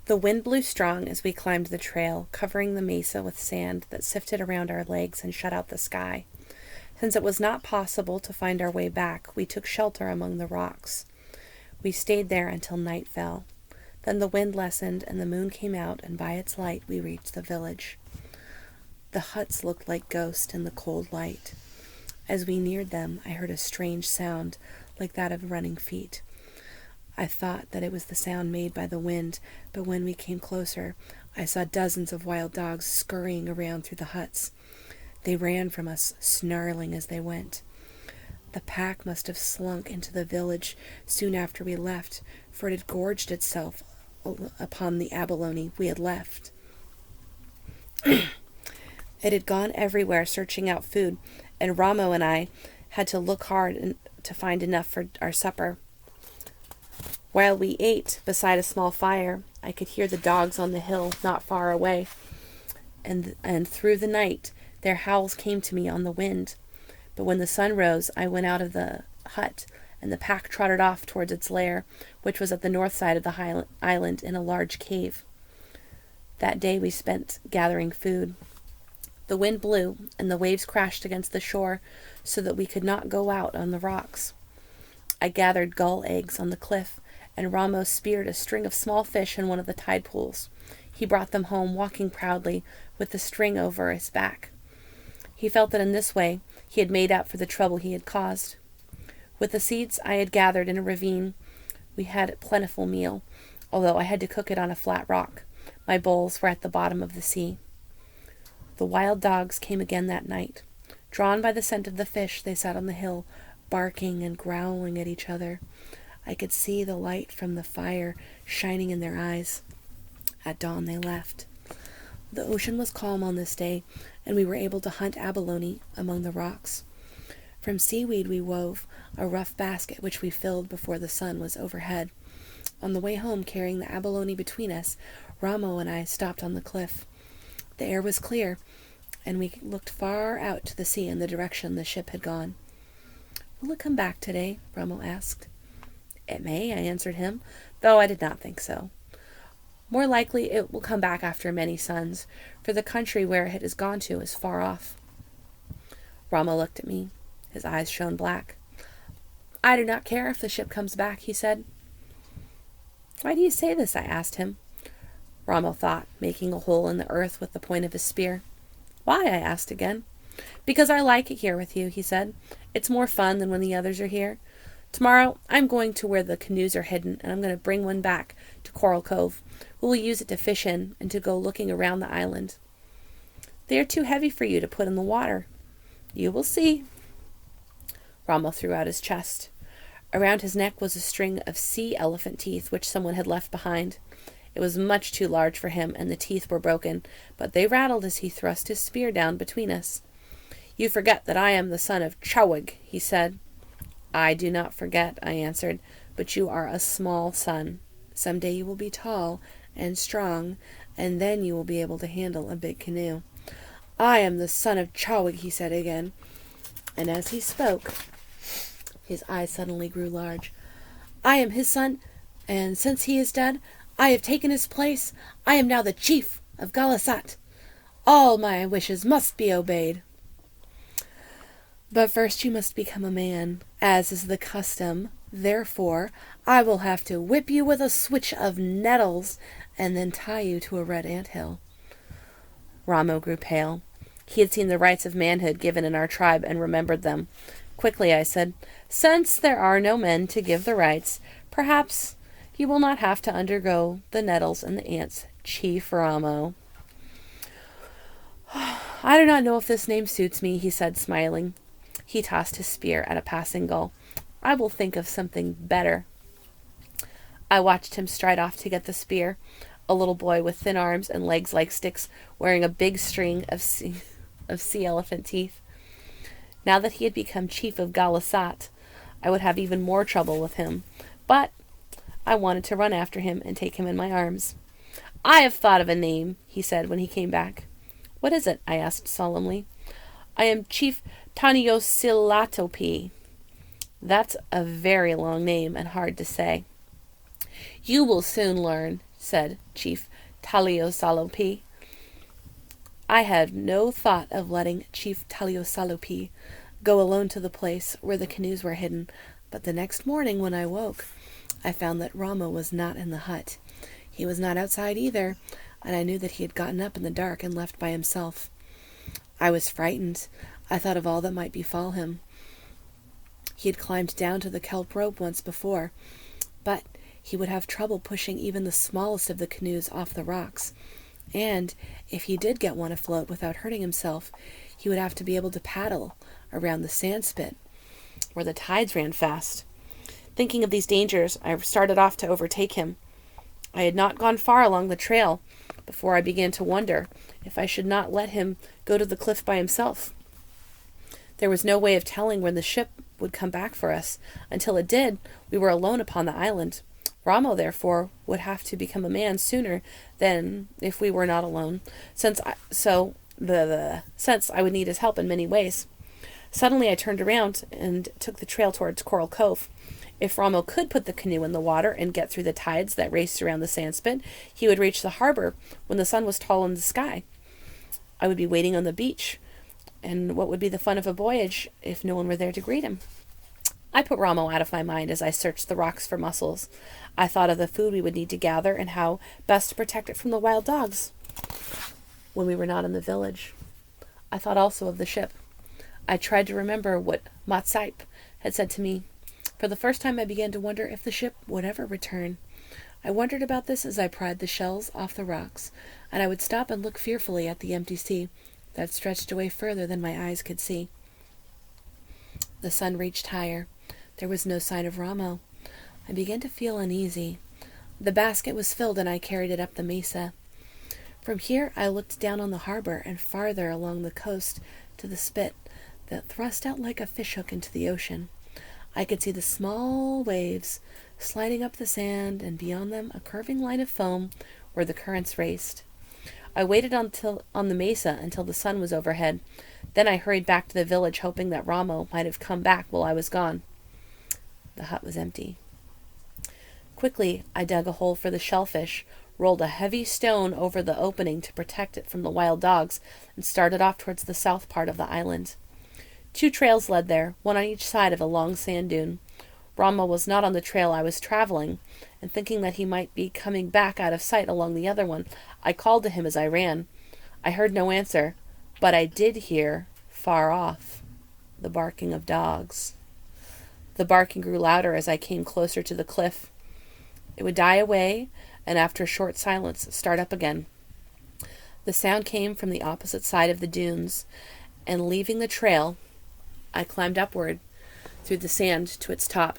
The wind blew strong as we climbed the trail, covering the mesa with sand that sifted around our legs and shut out the sky. Since it was not possible to find our way back, we took shelter among the rocks. We stayed there until night fell. Then the wind lessened and the moon came out, and by its light we reached the village. The huts looked like ghosts in the cold light. As we neared them, I heard a strange sound, like that of running feet. I thought that it was the sound made by the wind, but when we came closer, I saw dozens of wild dogs scurrying around through the huts. They ran from us, snarling as they went. The pack must have slunk into the village soon after we left, for it had gorged itself upon the abalone we had left. It had gone everywhere searching out food, and Ramo and I had to look hard to find enough for our supper. While we ate beside a small fire, I could hear the dogs on the hill not far away, and through the night their howls came to me on the wind. But when the sun rose, I went out of the hut, and the pack trotted off towards its lair, which was at the north side of the island in a large cave. That day we spent gathering food. The wind blew, and the waves crashed against the shore, so that we could not go out on the rocks. I gathered gull eggs on the cliff, and Ramo speared a string of small fish in one of the tide pools. He brought them home, walking proudly, with the string over his back. He felt that in this way he had made up for the trouble he had caused. With the seeds I had gathered in a ravine, we had a plentiful meal, although I had to cook it on a flat rock. My bowls were at the bottom of the sea. The wild dogs came again that night. Drawn by the scent of the fish, they sat on the hill, barking and growling at each other. I could see the light from the fire shining in their eyes. At dawn they left. The ocean was calm on this day, and we were able to hunt abalone among the rocks. From seaweed we wove a rough basket which we filled before the sun was overhead. On the way home, carrying the abalone between us, Ramo and I stopped on the cliff. The air was clear, and we looked far out to the sea in the direction the ship had gone. "Will it come back today?" Ramo asked. "It may," I answered him, though I did not think so. "More likely it will come back after many suns, for the country where it has gone to is far off." Ramo looked at me. His eyes shone black. "I do not care if the ship comes back," he said. "Why do you say this?" I asked him. Ramo thought, making a hole in the earth with the point of his spear. "Why?" I asked again. "Because I like it here with you," he said. "It's more fun than when the others are here. Tomorrow I'm going to where the canoes are hidden, and I'm going to bring one back to Coral Cove. We will use it to fish in and to go looking around the island." "They are too heavy for you to put in the water." "You will see." Ramo threw out his chest. Around his neck was a string of sea elephant teeth which someone had left behind. It was much too large for him, and the teeth were broken, but they rattled as he thrust his spear down between us. "You forget that I am the son of Chowig," he said. "I do not forget," I answered, "but you are a small son. Some day you will be tall and strong, and then you will be able to handle a big canoe." "I am the son of Chowig," he said again, and as he spoke, his eyes suddenly grew large. "I am his son, and since he is dead, I have taken his place. I am now the chief of Galasat. All my wishes must be obeyed. But first you must become a man, as is the custom. Therefore, I will have to whip you with a switch of nettles, and then tie you to a red anthill." Ramo grew pale. He had seen the rites of manhood given in our tribe and remembered them. Quickly I said, "Since there are no men to give the rites, perhaps you will not have to undergo the nettles and the ants, Chief Ramo." "I do not know if this name suits me," he said, smiling. He tossed his spear at a passing gull. "I will think of something better." I watched him stride off to get the spear, a little boy with thin arms and legs like sticks, wearing a big string of sea elephant teeth. Now that he had become chief of Galasat, I would have even more trouble with him, but I wanted to run after him and take him in my arms. "I have thought of a name," he said when he came back. "What is it?" I asked solemnly. "I am Chief Taniosilatopi." "That's a very long name and hard to say." "You will soon learn. said Chief Taliosalopi. I had no thought of letting Chief Taliosalopi go alone to the place where the canoes were hidden, but the next morning when I woke, I found that Ramo was not in the hut. He was not outside either, and I knew that he had gotten up in the dark and left by himself. I was frightened. I thought of all that might befall him. He had climbed down to the kelp rope once before, but he would have trouble pushing even the smallest of the canoes off the rocks. And if he did get one afloat without hurting himself, he would have to be able to paddle around the sand spit, where the tides ran fast. Thinking of these dangers, I started off to overtake him. I had not gone far along the trail before I began to wonder if I should not let him go to the cliff by himself. There was no way of telling when the ship would come back for us. Until it did, we were alone upon the island. Ramo, therefore, would have to become a man sooner than if we were not alone, since I would need his help in many ways. Suddenly I turned around and took the trail towards Coral Cove. If Ramo could put the canoe in the water and get through the tides that raced around the sandspit, he would reach the harbor when the sun was tall in the sky. I would be waiting on the beach, and what would be the fun of a voyage if no one were there to greet him? I put Ramo out of my mind as I searched the rocks for mussels. I thought of the food we would need to gather and how best to protect it from the wild dogs when we were not in the village. I thought also of the ship. I tried to remember what Matsaip had said to me. For the first time I began to wonder if the ship would ever return. I wondered about this as I pried the shells off the rocks, and I would stop and look fearfully at the empty sea that stretched away further than my eyes could see. The sun reached higher. There was no sign of Ramo. I began to feel uneasy. The basket was filled, and I carried it up the mesa. From here I looked down on the harbor and farther along the coast to the spit that thrust out like a fishhook into the ocean. I could see the small waves sliding up the sand, and beyond them a curving line of foam where the currents raced. I waited on the mesa until the sun was overhead. Then I hurried back to the village, hoping that Ramo might have come back while I was gone. The hut was empty. Quickly, I dug a hole for the shellfish, rolled a heavy stone over the opening to protect it from the wild dogs, and started off towards the south part of the island. 2 trails led there, one on each side of a long sand dune. Ramo was not on the trail I was traveling, and thinking that he might be coming back out of sight along the other one, I called to him as I ran. I heard no answer, but I did hear, far off, the barking of dogs. The barking grew louder as I came closer to the cliff. It would die away, and after a short silence, start up again. The sound came from the opposite side of the dunes, and leaving the trail, I climbed upward through the sand to its top.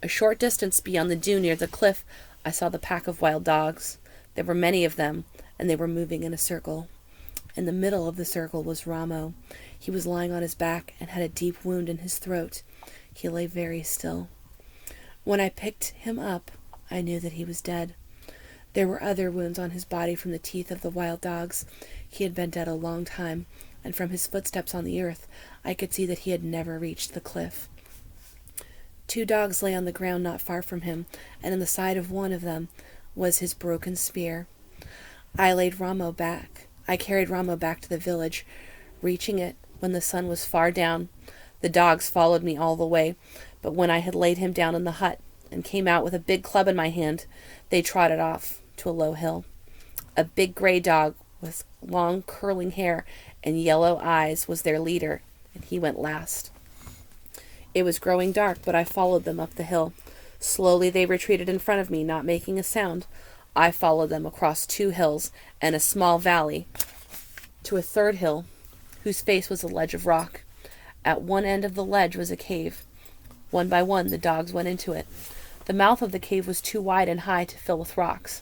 A short distance beyond the dune near the cliff, I saw the pack of wild dogs. There were many of them, and they were moving in a circle. In the middle of the circle was Ramo. He was lying on his back and had a deep wound in his throat. He lay very still. When I picked him up, I knew that he was dead. There were other wounds on his body from the teeth of the wild dogs. He had been dead a long time, and from his footsteps on the earth, I could see that he had never reached the cliff. 2 dogs lay on the ground not far from him, and in the side of one of them was his broken spear. I carried Ramo back to the village, reaching it when the sun was far down. The dogs followed me all the way, but when I had laid him down in the hut and came out with a big club in my hand, they trotted off to a low hill. A big gray dog with long curling hair and yellow eyes was their leader, and he went last. It was growing dark, but I followed them up the hill. Slowly they retreated in front of me, not making a sound. I followed them across 2 hills and a small valley to a 3rd hill, whose face was a ledge of rock. At one end of the ledge was a cave. One by one the dogs went into it. The mouth of the cave was too wide and high to fill with rocks.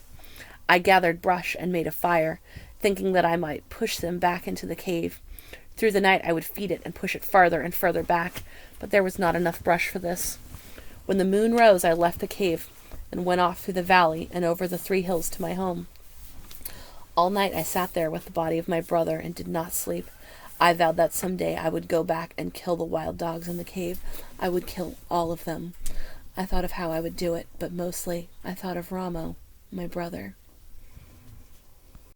I gathered brush and made a fire, thinking that I might push them back into the cave. Through the night I would feed it and push it farther and further back, but there was not enough brush for this. When the moon rose, I left the cave and went off through the valley and over the 3 hills to my home. All night I sat there with the body of my brother and did not sleep. I vowed that someday I would go back and kill the wild dogs in the cave. I would kill all of them. I thought of how I would do it, but mostly I thought of Ramo. my brother.